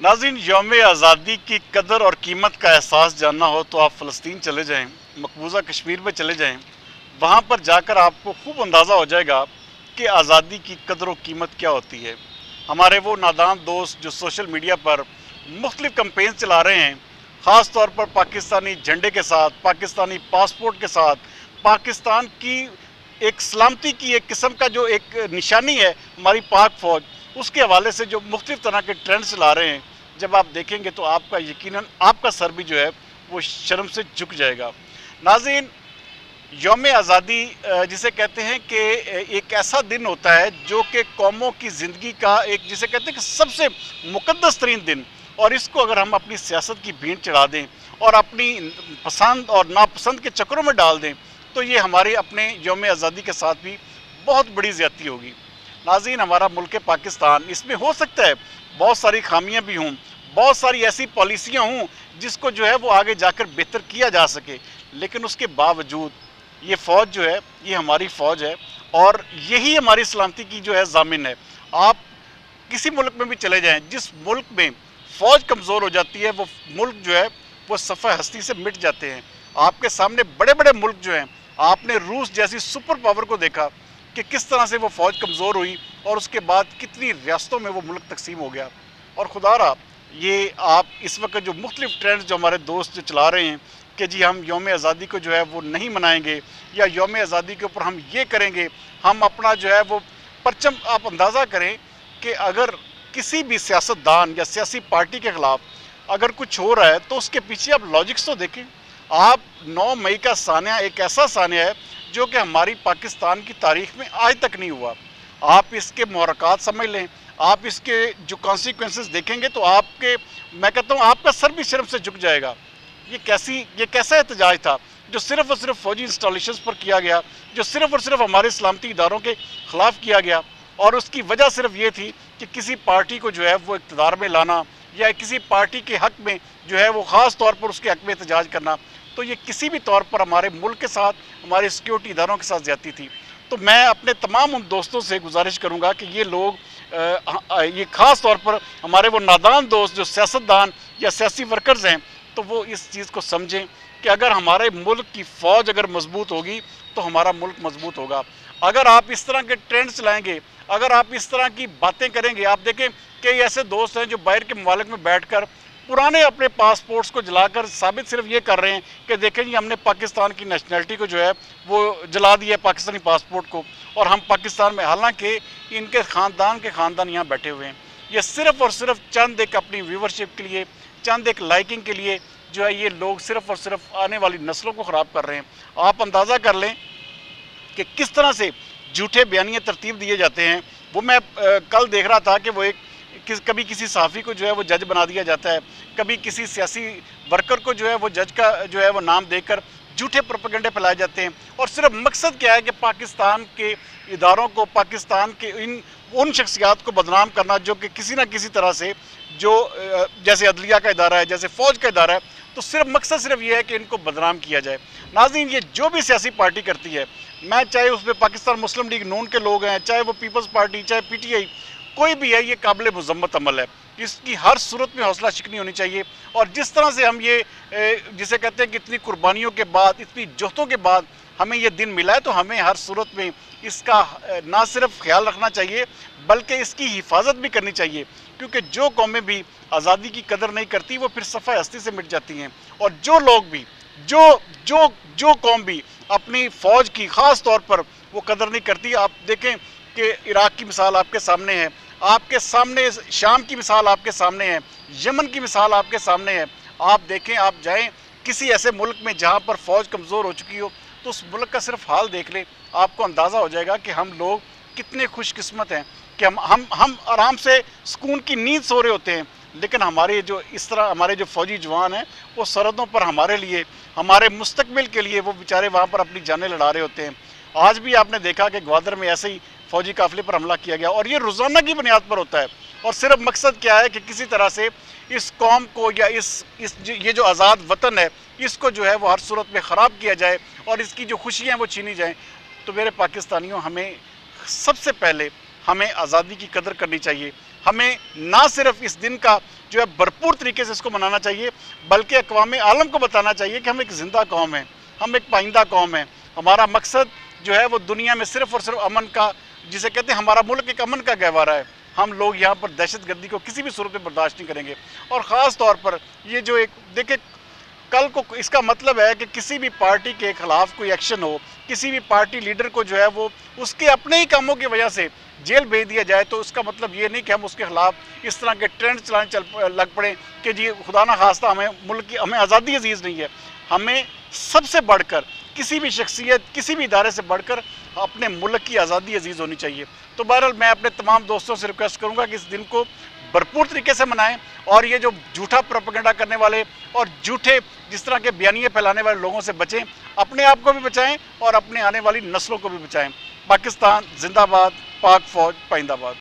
नाज़रीन, यौम आज़ादी की कदर और कीमत का एहसास जानना हो तो आप फ़लस्तीन चले जाएं, मकबूजा कश्मीर में चले जाएं। वहाँ पर जाकर आपको खूब अंदाज़ा हो जाएगा कि आज़ादी की कदर और कीमत क्या होती है। हमारे वो नादान दोस्त जो सोशल मीडिया पर मुख्तलिफ़ कैंपेन चला रहे हैं, ख़ास तौर पर पाकिस्तानी झंडे के साथ, पाकिस्तानी पासपोर्ट के साथ, पाकिस्तान की एक सलामती की एक किस्म का जो एक निशानी है हमारी पाक फ़ौज, उसके हवाले से जो मुख्तलिफ़ तरह के ट्रेंड चला रहे हैं, जब आप देखेंगे तो आपका यकीनन आपका सर भी जो है वो शर्म से झुक जाएगा। नाज़रीन, यौम आज़ादी जिसे कहते हैं कि एक ऐसा दिन होता है जो कि कौमों की ज़िंदगी का एक, जिसे कहते हैं कि सबसे मुक़द्दस तरीन दिन, और इसको अगर हम अपनी सियासत की भीड़ चढ़ा दें और अपनी पसंद और नापसंद के चक्करों में डाल दें तो ये हमारे अपने यौम आज़ादी के साथ भी बहुत बड़ी ज़्यादती होगी। नाज़रीन, हमारा मुल्क पाकिस्तान, इसमें हो सकता है बहुत सारी खामियां भी हों, बहुत सारी ऐसी पॉलिसियां हों जिसको जो है वो आगे जाकर बेहतर किया जा सके, लेकिन उसके बावजूद ये फ़ौज जो है ये हमारी फ़ौज है और यही हमारी सलामती की जो है ज़ामिन है। आप किसी मुल्क में भी चले जाएं, जिस मुल्क में फ़ौज कमज़ोर हो जाती है वो मुल्क जो है वो सफ़े हस्ती से मिट जाते हैं। आपके सामने बड़े बड़े मुल्क जो हैं, आपने रूस जैसी सुपर पावर को देखा कि किस तरह से वो फ़ौज कमज़ोर हुई और उसके बाद कितनी रियासतों में वो मुल्क तकसीम हो गया। और खुदारा ये आप इस वक्त जो मुख्तलिफ़ ट्रेंड्स जो हमारे दोस्त जो चला रहे हैं कि जी हम यौम आज़ादी को जो है वो नहीं मनाएंगे या यौम आज़ादी के ऊपर हम ये करेंगे, हम अपना जो है वो परचम, आप अंदाज़ा करें कि अगर किसी भी सियासतदान या सियासी पार्टी के ख़िलाफ़ अगर कुछ हो रहा है तो उसके पीछे आप लॉजिक्स तो देखें। आप 9 मई का सानिया एक ऐसा सानिया है जो कि हमारी पाकिस्तान की तारीख़ में आज तक नहीं हुआ। आप इसके मुहर्रकात समझ लें, आप इसके जो कॉन्सिक्वेंसेस देखेंगे तो आपके, मैं कहता हूँ आपका सर भी शर्म से झुक जाएगा। ये कैसा एहतजाज था जो सिर्फ़ और सिर्फ फ़ौजी इंस्टॉलेशंस पर किया गया, जो सिर्फ़ और सिर्फ हमारे सलामती इदारों के ख़िलाफ़ किया गया, और उसकी वजह सिर्फ ये थी कि किसी पार्टी को जो है वो इक़्तिदार में लाना या किसी पार्टी के हक़ में जो है वो ख़ास तौर पर उसके हक़ में एहतजाज करना। तो ये किसी भी तौर पर हमारे मुल्क के साथ, हमारे सिक्योरिटी इदारों के साथ ज़्यादती थी। तो मैं अपने तमाम उन दोस्तों से गुजारिश करूँगा कि ये लोग ये ख़ास तौर पर हमारे वो नादान दोस्त जो सियासतदान या सियासी वर्कर्स हैं, तो वो इस चीज़ को समझें कि अगर हमारे मुल्क की फ़ौज अगर मजबूत होगी तो हमारा मुल्क मजबूत होगा। अगर आप इस तरह के ट्रेंड चलाएँगे, अगर आप इस तरह की बातें करेंगे, आप देखें कई ऐसे दोस्त हैं जो बाहर के ममालिक में बैठकर पुराने अपने पासपोर्ट्स को जलाकर साबित सिर्फ ये कर रहे हैं कि देखें जी हमने पाकिस्तान की नेशनलिटी को जो है वो जला दिया, पाकिस्तानी पासपोर्ट को, और हम पाकिस्तान में, हालांकि इनके ख़ानदान यहाँ बैठे हुए हैं। ये सिर्फ़ और सिर्फ चंद एक अपनी व्यूवरशिप के लिए, चंद एक लाइकिंग के लिए जो है ये लोग सिर्फ़ और सिर्फ आने वाली नस्लों को ख़राब कर रहे हैं। आप अंदाज़ा कर लें कि किस तरह से झूठे बयानिए तरतीब दिए जाते हैं। वो मैं कल देख रहा था कि वो कभी किसी सहाफ़ी को जो है वो जज बना दिया जाता है, कभी किसी सियासी वर्कर को जो है वो जज का जो है वो नाम देकर झूठे प्रोपेगेंडे फैलाए जाते हैं। और सिर्फ मकसद क्या है कि पाकिस्तान के इदारों को, पाकिस्तान के उन शख्सियात को बदनाम करना जो कि किसी न किसी तरह से, जो जैसे अदलिया का इदारा है, जैसे फ़ौज का इदारा है, तो सिर्फ मकसद सिर्फ ये है कि इनको बदनाम किया जाए। नाज़रीन, ये जो भी सियासी पार्टी करती है, मैं चाहे उसमें पाकिस्तान मुस्लिम लीग नून के लोग हैं, चाहे वो पीपल्स पार्टी, चाहे PTI, कोई भी है, ये काबिल मज़म्मत अमल है। इसकी हर सूरत में हौसला शिकनी होनी चाहिए। और जिस तरह से हम ये जिसे कहते हैं कि इतनी कुर्बानियों के बाद, इतनी जोहतों के बाद हमें ये दिन मिला है, तो हमें हर सूरत में इसका ना सिर्फ ख्याल रखना चाहिए बल्कि इसकी हिफाजत भी करनी चाहिए, क्योंकि जो कौमें भी आज़ादी की कदर नहीं करती वो फिर सफ़ा हस्ती से मिट जाती हैं। और जो लोग भी, जो कौम भी अपनी फ़ौज की ख़ास तौर पर वो कदर नहीं करती, आप देखें कि इराक़ की मिसाल आपके सामने है, आपके सामने शाम की मिसाल आपके सामने है, यमन की मिसाल आपके सामने है। आप देखें, आप जाएं किसी ऐसे मुल्क में जहाँ पर फ़ौज कमज़ोर हो चुकी हो, तो उस मुल्क का सिर्फ हाल देख लें, आपको अंदाज़ा हो जाएगा कि हम लोग कितने खुशकिस्मत हैं कि हम आराम से सुकून की नींद सो रहे होते हैं। लेकिन हमारे जो इस तरह हमारे जो फ़ौजी जवान हैं वो सरहदों पर हमारे लिए, हमारे मुस्तकबिल के लिए वो बेचारे वहाँ पर अपनी जानें लड़ा रहे होते हैं। आज भी आपने देखा कि ग्वादर में ऐसे ही फ़ौजी काफ़िले पर हमला किया गया, और ये रोज़ाना की बुनियाद पर होता है। और सिर्फ मकसद क्या है कि किसी तरह से इस कौम को या ये जो आज़ाद वतन है इसको जो है वो हर सूरत में ख़राब किया जाए और इसकी जो खुशियाँ हैं वो छीनी जाएँ। तो मेरे पाकिस्तानियों, हमें सबसे पहले हमें आज़ादी की कदर करनी चाहिए। ہمیں نہ صرف اس دن کا جو ہے بھرپور طریقے سے اس کو منانا چاہیے، بلکہ اقوام عالم کو بتانا چاہیے کہ ہم ایک زندہ قوم ہیں، ہم ایک پائندہ قوم ہیں۔ ہمارا مقصد جو ہے وہ دنیا میں صرف اور صرف امن کا، جسے کہتے ہیں ہمارا ملک ایک امن کا گہوارہ ہے۔ ہم لوگ یہاں پر دہشت گردی کو کسی بھی صورت میں برداشت نہیں کریں گے، اور خاص طور پر یہ جو ایک دیکھیں کل کو اس کا مطلب ہے کہ کسی بھی پارٹی کے خلاف کوئی ایکشن ہو، کسی بھی پارٹی لیڈر کو جو ہے وہ اس کے اپنے ہی کاموں کی وجہ سے جیل بھیج دیا جائے، تو اس کا مطلب یہ نہیں کہ ہم اس کے خلاف اس طرح کے ٹرینڈ چلانے لگ پڑیں کہ جی خدا نہ خواستہ ہمیں آزادی عزیز نہیں ہے۔ ہمیں سب سے بڑھ کر کسی بھی شخصیت، کسی بھی ادارے سے بڑھ کر اپنے ملک کی آزادی عزیز ہونی چاہیے۔ تو بہرحال میں اپنے تمام دوستوں سے ریکویسٹ کروں گا کہ اس دن کو بھرپور طریقے سے منائیں، اور یہ جو جھوٹا پروپیگنڈا کرنے والے اور جھوٹے جس طرح کے بیانیے پھیلانے والے لوگوں سے بچیں، اپنے آپ کو بھی بچائیں اور اپنے آنے والی نسلوں کو بھی بچائیں۔ پاکستان زندہ باد، پاک فوج پائندہ باد۔